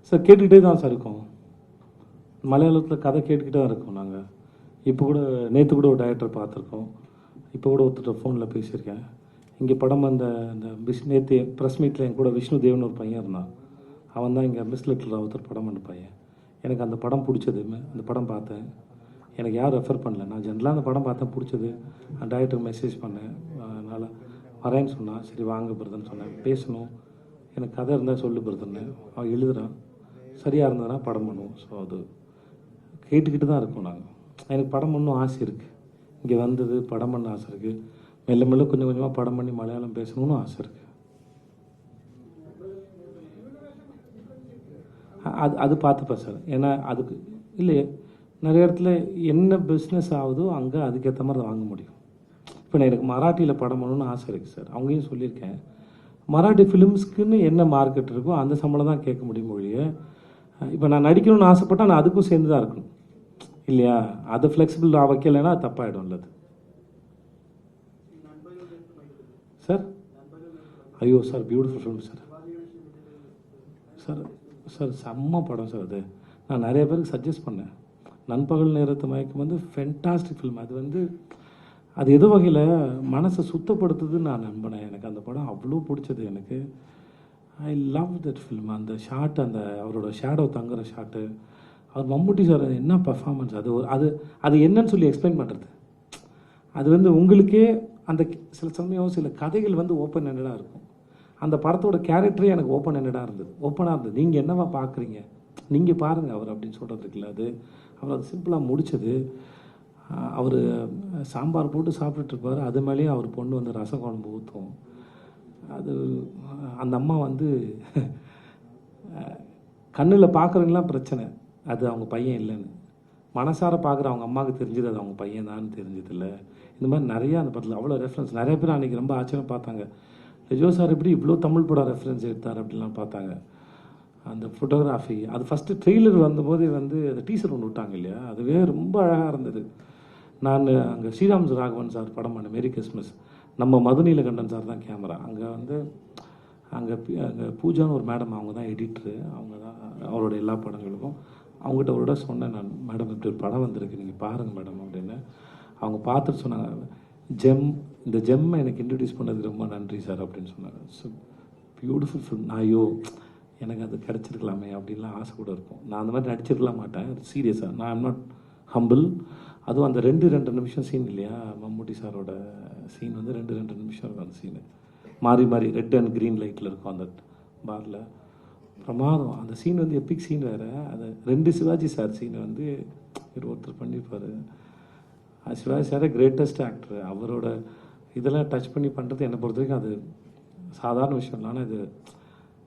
Sir கேட்டுக்கிட்டே தான் sir இருக்கோம். மலையாளத்தில் கதை கேட்டுக்கிட்டே தான் இருக்கோம் நாங்கள். இப்போ கூட நேற்று கூட ஒரு டைரக்டர் பார்த்துருக்கோம். இப்போ கூட ஒருத்தர் ஃபோனில் பேசியிருக்கேன். இங்கே படம் அந்த அந்த நேற்று ப்ரெஸ் மீட்டில் என் கூட விஷ்ணு தேவன் ஒரு பையன் இருந்தான். அவன் தான் இங்கே மிஸ் லிட்டில் ராவுத்தர் படம் பண்ண பையன். எனக்கு அந்த படம் பிடிச்சது. அந்த படம் பார்த்தேன். எனக்கு யாரும் ரெஃபர் பண்ணல. நான் ஜென்ரலாக அந்த படம் பார்த்தேன், பிடிச்சது. அந்த டைரக்டருக்கு மெசேஜ் பண்ணேன். அதனால் வரேன்னு சொன்னான். சரி வாங்க பிரதர்ன்னு சொன்னேன். பேசணும், எனக்கு கதை இருந்தால் சொல்லு பிரதர்ன்னு. அவன் எழுதுகிறான். சரியாக இருந்ததுன்னா படம் பண்ணுவோம். ஸோ அது கேட்டுக்கிட்டு தான் இருக்கோம் நாங்கள். எனக்கு படம் பண்ணணும் ஆசை இருக்குது. இங்கே வந்தது படம் பண்ண ஆசை இருக்குது. மெல்ல மெல்ல கொஞ்சம் கொஞ்சமாக படம் பண்ணி மலையாளம் பேசணும்னு ஆசை இருக்குது. அது பார்த்துப்பேன் சார். ஏன்னா அதுக்கு இல்லை, நிறைய இடத்துல என்ன பிஸ்னஸ் ஆகுதோ அங்கே அதுக்கேற்ற மாதிரி வாங்க முடியும். இப்போ நான் எனக்கு மராட்டியில் படம் பண்ணணும்னு ஆசை இருக்குது சார். அவங்களையும் சொல்லியிருக்கேன். மராட்டி ஃபிலிம்ஸ்க்குன்னு என்ன மார்க்கெட் இருக்கோ அந்த சம்பளம் தான் கேட்க முடியும் ஒழிய, இப்போ நான் நடிக்கணும்னு ஆசைப்பட்டால் நான் அதுக்கும் சேர்ந்து தான் இருக்கணும் இல்லையா? அதை ஃப்ளெக்சிபிள் வைக்கலைன்னா அது தப்பாகிடும். இல்லை சார், ஐயோ sir, beautiful film sir. Sir sir செம்ம படம் சார். அது நான் நிறைய பேருக்கு சஜஸ்ட் பண்ணேன். நண்பகல் நேரத்து மயக்கம் வந்து ஃபென்டாஸ்டிக் ஃபிலிம். அது ஏதோ வகையில் மனசை சுத்தப்படுத்துதுன்னு நான் நம்பினேன். எனக்கு அந்த படம் அவ்வளோ பிடிச்சது. எனக்கு ஐ லவ் தட் ஃபிலிம். அந்த ஷாட், அந்த அவரோட ஷேடோ தங்குற ஷாட்டு, அவர் மம்முட்டி சார் என்ன பர்ஃபார்மன்ஸ். அது என்னன்னு சொல்லி எக்ஸ்பிளைன் பண்ணுறது. அது வந்து உங்களுக்கே அந்த சில சமயம் சில கதைகள் வந்து ஓப்பன் ஹெண்டடாக இருக்கும். அந்த படத்தோட கேரக்டரே எனக்கு ஓப்பன் ஹெண்டடாக இருந்தது. நீங்கள் என்னவா பார்க்குறீங்க, நீங்கள் பாருங்கள் அவர் அப்படின்னு சொல்கிறது இருக்குல்ல. அவர் அது சிம்பிளாக முடித்தது. அவர் சாம்பார் போட்டு சாப்பிட்டுருப்பார். அது மேலேயே அவர் பொண்ணு வந்து ரசம் குழம்பு ஊற்றும். அந்த அம்மா வந்து கண்ணில் பார்க்குறவங்களாம் பிரச்சனை, அது அவங்க பையன் இல்லைன்னு. மனசார பார்க்குற அவங்க அம்மாவுக்கு தெரிஞ்சது அது அவங்க பையன் தான் தெரிஞ்சதில்லை. இந்த மாதிரி நிறையா அந்த படத்தில் அவ்வளோ ரெஃபரன்ஸ். நிறைய பேர் அன்றைக்கி ரொம்ப ஆச்சரியம் பார்த்தாங்க. லிஜோ சார் எப்படி இவ்வளோ தமிழ் படம் ரெஃபரன்ஸ் எடுத்தார் அப்படின்லாம் பார்த்தாங்க. அந்த ஃபோட்டோகிராஃபி, அது ஃபஸ்ட்டு ட்ரெய்லர் வந்தபோதே வந்து அந்த டீசர் ஒன்று விட்டாங்க இல்லையா, அதுவே ரொம்ப அழகாக இருந்தது. நான் அங்கே ஸ்ரீராம் ராகவன் சார் படம் பண்ண மேரி கிறிஸ்மஸ், நம்ம மதுநீலகண்டன் சார் தான் கேமரா. அங்கே பூஜான்னு ஒரு மேடம், அவங்க தான் எடிட்ரு. அவங்க தான் அவரோட எல்லா படங்களுக்கும். அவங்ககிட்ட ஒரு சொன்னேன் நான், மேடம் இப்படி ஒரு படம் வந்திருக்கு, நீங்கள் பாருங்கள் மேடம் அப்படின்னு. அவங்க பார்த்துட்டு சொன்னாங்க, இந்த ஜெம்மை எனக்கு இன்ட்ரடியூஸ் பண்ணதுக்கு ரொம்ப நன்றி சார் அப்படின்னு சொன்னாங்க. So beautiful film. ஐயோ எனக்கு அது கிடச்சிருக்கலாமே அப்படின்லாம் ஆசை கூட இருக்கும். நான் அந்த மாதிரி நடிச்சிருக்கலாம் மாட்டேன் சீரியஸாக. நான் ஐம் நாட் ஹம்பிள். அதுவும் அந்த 2 நிமிஷம் சீன் இல்லையா, மம்முட்டி சாரோட சீன் வந்து 2 நிமிஷம் இருக்கும். அந்த சீனு மாறி ரெட் அண்ட் க்ரீன் லைட்டில் இருக்கும் அந்த பாரில். பிரமாதம். அந்த சீன் வந்து எப்பிக் சீன் வேறு. அது 2 சிவாஜி சார் சீனை வந்து ஒருத்தர் பண்ணியிருப்பார். சிவாஜி சாரே கிரேட்டஸ்ட் ஆக்டர். அவரோட இதெல்லாம் டச் பண்ணி பண்ணுறது என்னை பொறுத்த வரைக்கும் அது சாதாரண விஷயம் இல்லை. ஆனால்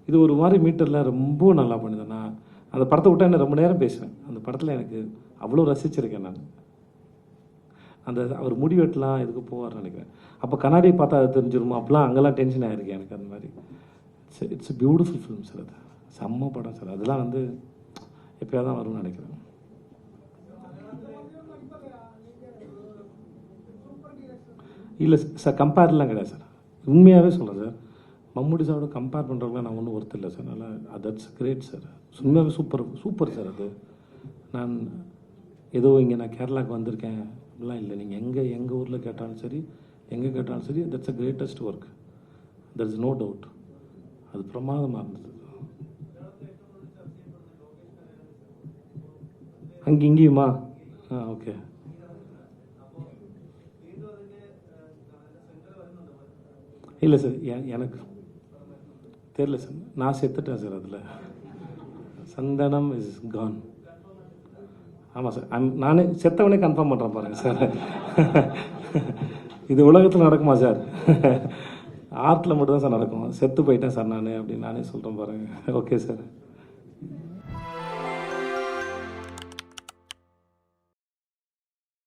இது ஒரு மாதிரி மீட்டரில் ரொம்ப நல்லா பண்ணுது. நான் அந்த படத்தை விட்டால் என்ன ரொம்ப நேரம் பேசுவேன். அந்த படத்தில் எனக்கு அவ்வளோ ரசிச்சிருக்கேன் நான். அவர் முடி வெட்டலாம் இதுக்கு போவார்னு நினைக்கிறேன். அப்போ கண்ணாடியை பார்த்தா அது தெரிஞ்சிருமா அப்போலாம் அங்கெல்லாம் டென்ஷன் ஆகிருக்கேன் எனக்கு. அந்த மாதிரி it's a beautiful film sir. அது செம்ம படம் சார். அதெல்லாம் வந்து எப்போயாவது தான் வரும்னு நினைக்கிறேன். இல்லை சார், கம்பேர்லாம் கிடையாது சார். உண்மையாகவே சொல்கிறேன் சார். மம்முட்டி சாரோட கம்பேர் பண்ணுறவங்களாம் நான் ஒன்றும் ஒருத்தர் இல்லை சார். அதனால் தட்ஸ் கிரேட் சார். உண்மையாகவே சூப்பர் சார். அது நான் ஏதோ இங்கே நான் கேரளாவுக்கு வந்திருக்கேன் அப்படிலாம் இல்லை. நீங்கள் எங்கள் ஊரில் கேட்டாலும் சரி, எங்கே கேட்டாலும் சரி, that's a greatest work. That is no doubt. அது பிரமாதமாக இருந்தது. இங்கேயுமா? ஓகே. இல்லை சார், எனக்கு தெரியல சார். நான் செத்துட்டேன் சார். அதில் சந்தனம் இஸ் கான். ஆமாம் சார், நானே செத்தவனே கன்ஃபார்ம் பண்ணுறேன் பாருங்கள் சார். இது உலகத்தில் நடக்குமா சார்? ஆர்ட்டில் மட்டும்தான் சார் நடக்கும். செத்து போயிட்டேன் சார் நான் அப்படின்னு நானே சொல்கிறேன் பாருங்கள். Okay sir.